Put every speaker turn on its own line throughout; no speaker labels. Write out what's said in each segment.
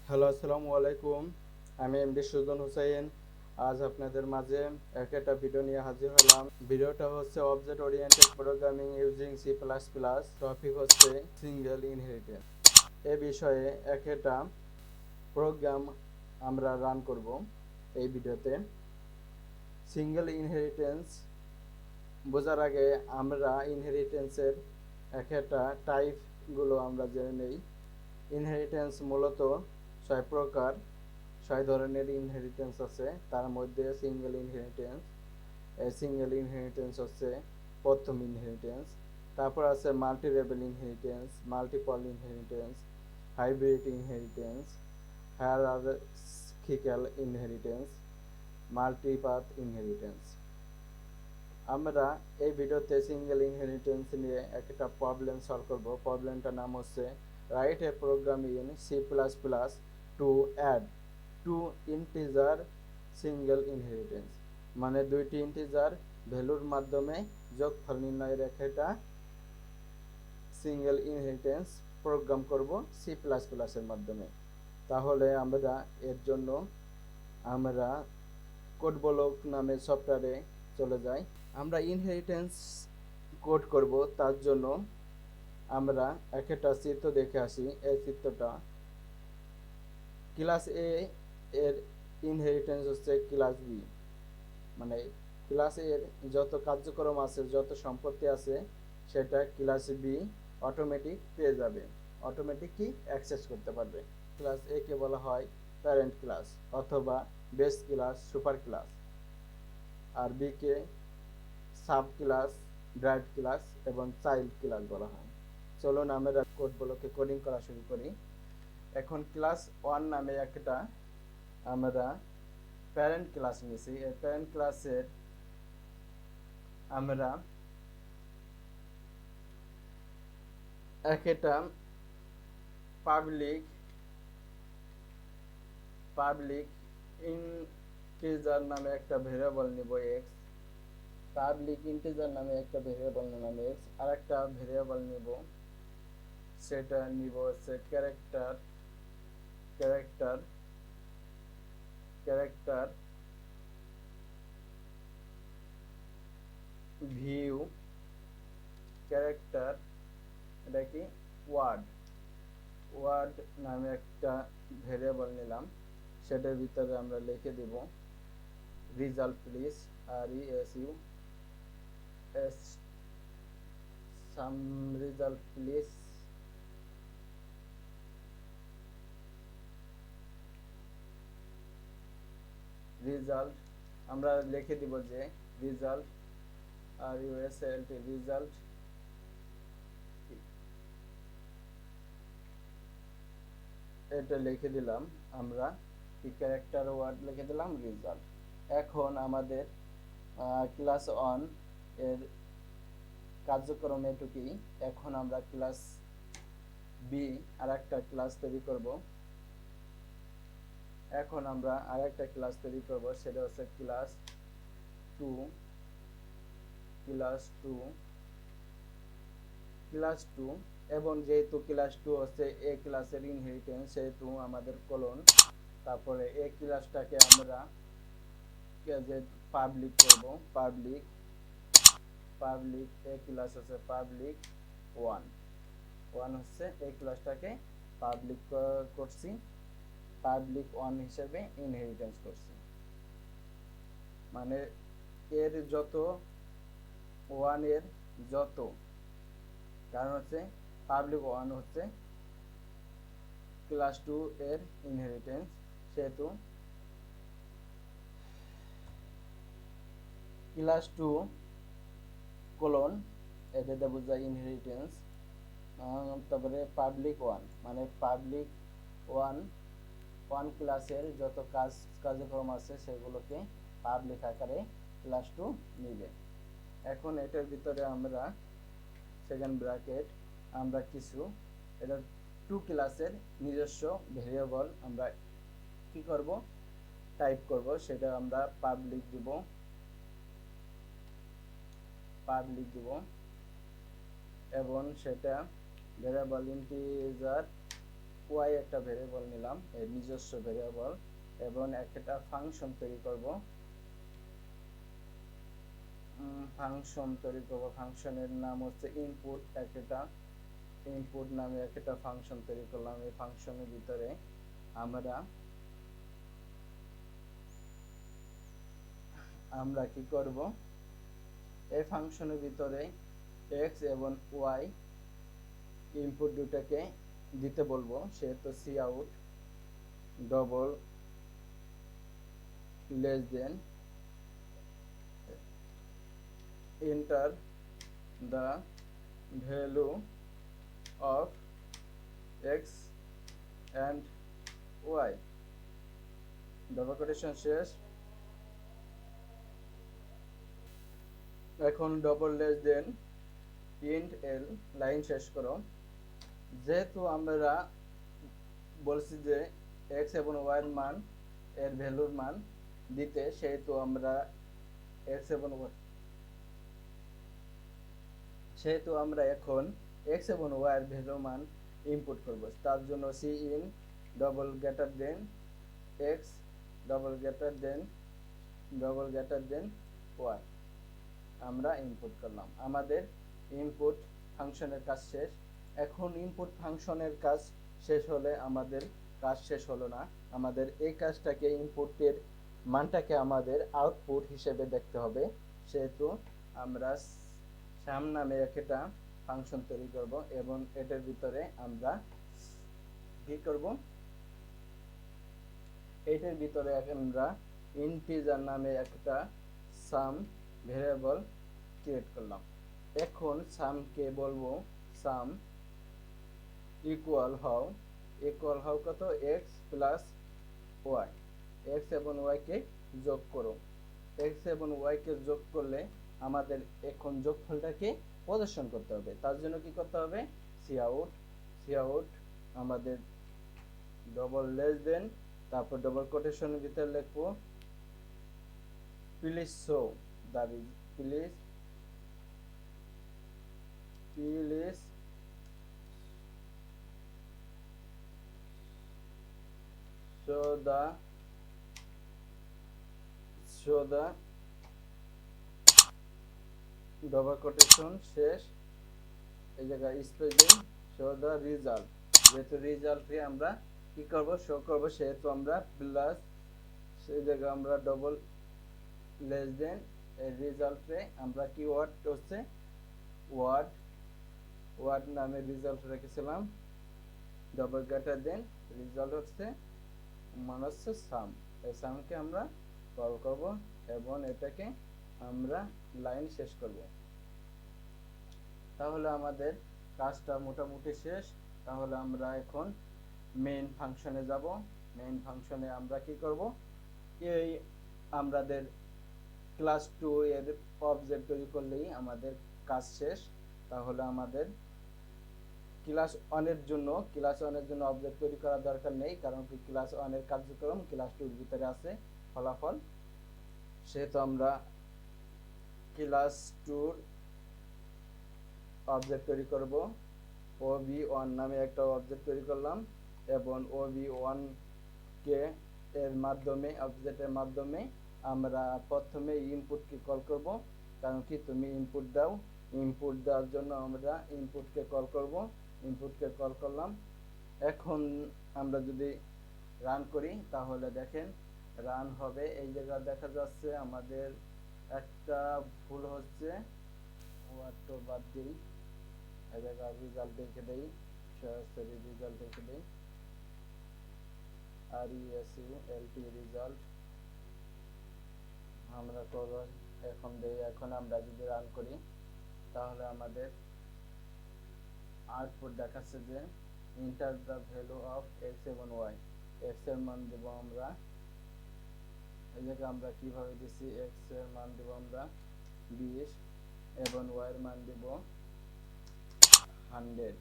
Hello, আসসালামু আলাইকুম। আমি এমডি সুজন হুসাইন। আজ আপনাদের মাঝে একটা ভিডিও নিয়ে হাজির হলাম। ভিডিওটা হচ্ছে object oriented programming using C plus plus. Topic হচ্ছে সিঙ্গেল ইনহেরিটেন্স। এ বিষয়ে একটা প্রোগ্রাম আমরা রান করব এই ভিডিওতে। সিঙ্গেল ইনহেরিটেন্স বোঝার আগে আমরা ইনহেরিটেন্সের একটা টাইপগুলো আমরা জেনে নেই। ইনহেরিটেন্স মূলত 6 প্রকার, 6 ধরনের ইনহেরিটেন্স আছে। তার মধ্যে সিঙ্গেল ইনহেরিটেন্স হচ্ছে প্রথম ইনহেরিটেন্স। তারপর আছে multi level inheritance, multiple inheritance, hybrid inheritance, hierarchical inheritance, multipath inheritance. আমরা এই ভিডিওতে সিঙ্গেল ইনহেরিটেন্স নিয়ে একটা প্রবলেম সলভ করব। প্রবলেমটার নাম হচ্ছে write a program in C plus plus to add two integer single inheritance, মানে দুইটি ইন্টিজার ভ্যালুর মাধ্যমে যোগফল নির্ণয়ের একটা সিঙ্গেল ইনহেরিটেন্স প্রোগ্রাম করব সি প্লাস প্লাসের মাধ্যমে। তাহলে এর জন্য আমরা কোড ব্লক নামে সফটওয়্যারে চলে যাই। আমরা ইনহেরিটেন্স কোড করব, তার জন্য আমরা একটা চিত্র দেখে আসি। এই চিত্রটা ক্লাস এ এর ইনহেরিটেন্স হচ্ছে ক্লাস বি, মানে ক্লাস এর যত কার্যক্রম আছে, যত সম্পত্তি আছে, সেটা ক্লাস বি অটোমেটিক পেয়ে যাবে, অটোমেটিক কি অ্যাক্সেস করতে পারবে। ক্লাস এ কে বলা হয় প্যারেন্ট ক্লাস অথবা বেস ক্লাস, সুপার ক্লাস, আর বি কে সাব ক্লাস, ড্রাইভ ক্লাস এবং চাইল্ড ক্লাস বলা হয়। চলুন আমরা কোডগুলোকে কোডিং করা শুরু করি। এখন ক্লাস 1 নামে একটা আমরা প্যারেন্ট ক্লাস নিয়েছি। এই প্যারেন্ট ক্লাসের আমরা একটা পাবলিক পাবলিক ইন্টিজার নামে একটা ভেরিয়েবল নিব এক্স, পাবলিক ইন্টিজার নামে একটা ভেরিয়েবল নিলাম এক্স, আর একটা ভেরিয়েবল নিব, সেটা নিব হচ্ছে character character character view character, এটা কি ওয়ার্ড ওয়ার্ড নামে একটা ভেরিয়েবল নিলাম। সেটার ভিতরে আমরা লিখে দেব রিজাল্ট প্লিজ, আর ESU S sum result please. Result আমরা লিখে দিব যে রিজাল্ট, আর ইউএসএলটি রিজাল্ট, এটা লিখে দিলাম আমরা। কি ক্যারেক্টার ওয়ার্ড লিখে দিলাম রিজাল্ট। এখন আমাদের ক্লাস 1 এর কার্যক্রম এটুকুই। এখন আমরা ক্লাস বি আর একটা ক্লাস তৈরি করব। সেটা হচ্ছে ক্লাস 2 ক্লাস 2। এবং যেহেতু ক্লাস 2 হচ্ছে এ ক্লাসের ইনহেরিটেন্স, সেহেতু আমাদের কোলন, তারপরে এ ক্লাসটাকে আমরা যে পাবলিক করব, পাবলিক এ ক্লাস হচ্ছে পাবলিক 1 হচ্ছে এই ক্লাসটাকে পাবলিক করছি, পাবলিক 1 হিসেবে ইনহেরিটেন্স করছি। মানে এর যত 1 এর যত, কারণ হচ্ছে পাবলিক 1 হচ্ছে ক্লাস 2 এর ইনহেরিটেন্স, সেহেতু ক্লাস 2 কোলন এটা বোঝায় ইনহেরিটেন্স। তারপরে পাবলিক 1 মানে পাবলিক 1 ক্লাসের যত কার্যক্রম আছে সেগুলোকে পাবলিক আকারে ক্লাস 2 নিবে। এখন এটার ভিতরে আমরা সেকেন্ড ব্র্যাকেট আমরা কিছু এটা 2 ক্লাসের নিজস্ব ভেরিয়েবল আমরা কি করব, টাইপ করব। সেটা আমরা পাবলিক দিব এবং সেটা ভেরিয়েবল ইন্টিজার ওয়াই একটা ভেরিয়েবল নিলাম, এর নিজস্ব ভেরিয়েবল, এবং একটা ফাংশন তৈরি করব। ফাংশনের নাম হচ্ছে ইনপুট। একটা ইনপুট নামে একটা ফাংশন তৈরি করলাম। এই ফাংশনের ভিতরে আমরা কি করব, এই ফাংশনের ভিতরে এক্স এবং ওয়াই ইনপুট দুটাকে দিতে বলবো। সেহেতু C out double less than enter the value of x and y, double quotation শেষ। এখন double less than end L, line শেষ করো। যেহেতু আমরা বলছি যে x এবং y এর মান, এর ভ্যালুর মান দিতে, সেহেতু আমরা এখন x এবং y এর ভ্যালু মান ইনপুট করব। তার জন্য C in double greater than x double greater than y আমরা ইনপুট করলাম। আমাদের ইনপুট ফাংশনের কাজ শেষ। এখন ইনপুট ফাংশনের কাজ শেষ হলে আমাদের কাজ শেষ হলো না, আমাদের এই কাজটাকে, ইনপুটের মানটাকে আমাদের আউটপুট হিসেবে দেখতে হবে। সেহেতু আমরা সাম নামে একটা ফাংশন তৈরি করব, এবং এটার ভিতরে আমরা কি করব, এটার ভিতরে আমরা ইন্টিজার নামে একটা সাম ভেরিয়েবল ক্রিয়েট করলাম। এখন সামকে বলবো সাম ইকুয়াল হও কত, এক্স প্লাস ওয়াই, এক্স এবং ওয়াই কে যোগ করো। এক্স এবং ওয়াই কে যোগ করলে আমাদের এখন যোগফলটাকে প্রদর্শন করতে হবে। তার জন্য কি করতে হবে, সি আউট আমাদের ডবল লেস দেন, তারপর ডবল কোটেশনের ভিতরে লিখবো please show the please show the double quotation শেষ, এই জায়গায় স্পেস দিন, শো দ্য রেজাল্ট। যেহেতু রেজাল্টে আমরা কি করব, শো করব, সেহেতু আমরা প্লাস, সেই জায়গায় আমরা ডবল লেস দেন, এই রেজাল্টে আমরা কি ওয়ার্ড হচ্ছে ওয়ার্ড নামে রেজাল্ট রেখেছিলাম, ডবল গ্রেটার দেন রেজাল্ট হচ্ছে মান হচ্ছে সাম। এই সামকে আমরা কল করব এবং এটাকে আমরা লাইন শেষ করব। তাহলে আমাদের কাজটা মোটামুটি শেষ। তাহলে আমরা এখন মেইন ফাংশনে যাব। মেইন ফাংশনে আমরা কি করব, এই আমাদের ক্লাস 2 এর অবজেক্ট তৈরি করলেই আমাদের কাজ শেষ। তাহলে আমাদের ক্লাস 1 এর জন্য অবজেক্ট তৈরি করার দরকার নেই, কারণ কি ক্লাস 1 এর কার্যক্রম ক্লাস 2 এর ভিতরে আছে ফলাফল। সেহেতু আমরা ক্লাস 2 এর অবজেক্ট তৈরি করব। ob1 নামে একটা অবজেক্ট তৈরি করলাম, এবং ob1 কে এর মাধ্যমে, অবজেক্টের মাধ্যমে আমরা প্রথমে ইনপুটকে কল করব। কারণ কি তুমি ইনপুট দাও, ইনপুট দেওয়ার জন্য আমরা ইনপুটকে কল করব। ইনপুটকে কল করলাম। এখন আমরা যদি রান করি তাহলে দেখেন রান হবে। এই জায়গা দেখা যাচ্ছে আমাদের একটা ভুল হচ্ছে, ওয়ার্ড বাদ দিই, এই জায়গা রেজাল্ট দেখে দেই, সরাসরি রেজাল্ট দেখে দেই, RESULT রেজাল্ট আমরা করব। এখন আমরা যদি রান করি তাহলে আমাদের আউটপুট দেখাচ্ছে যে enter the value of x এবং y, x এর মান দেব আমরা, এই জায়গায় আমরা কিভাবে দিছি, x এর মান দেব আমরা 20 এবং y এর মান দেব 100।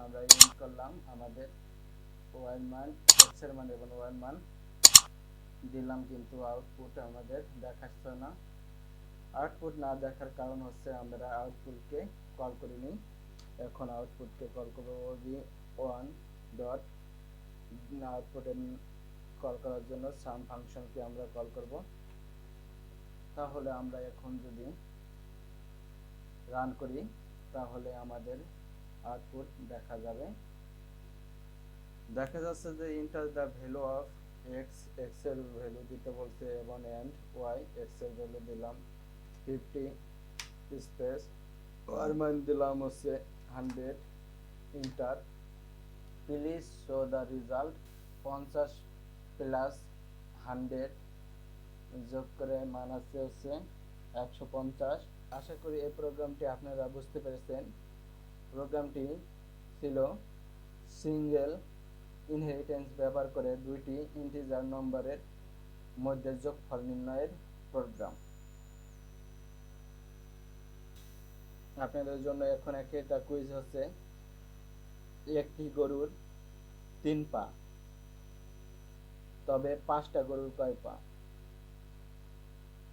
আমরা ইনপুট করলাম, আমাদের y এর মান, x এর মান এবং y এর মান দিলাম, কিন্তু আউটপুট আমাদের দেখাচ্ছে না। আউটপুট না দেখার কারণ হচ্ছে আমরা আউটপুটকে কল করিনি। এখন আউটপুটকে কল করব ob1 ডট আউটপুটে কল করার জন্য সাম ফাংশনকে আমরা কল করব। তাহলে আমরা এখন যদি রান করি তাহলে আমাদের আউটপুট দেখা যাবে। দেখা যাচ্ছে যে enter the value of x, x এর ভ্যালু দিতে বলছে, এবং এন্ড ওয়াই, এক্স এর ভ্যালু দিলাম 50 স্পেস, ওয়ার মান দিলাম হচ্ছে 100, inter. Please show the result. 50 plus 100 যোগ করে মান আছে হচ্ছে 150। আশা করি এই প্রোগ্রামটি আপনারা বুঝতে পেরেছেন। প্রোগ্রামটি ছিল সিঙ্গেল ইনহেরিটেন্স ব্যবহার করে দুইটি ইন্টিজার নম্বরের মধ্যে যোগফল নির্ণয়ের প্রোগ্রাম। আপনাদের জন্য এখন একটা কুইজ হচ্ছে, একটি গরুর 3 পা, তবে 5টা গরুর কয় পা?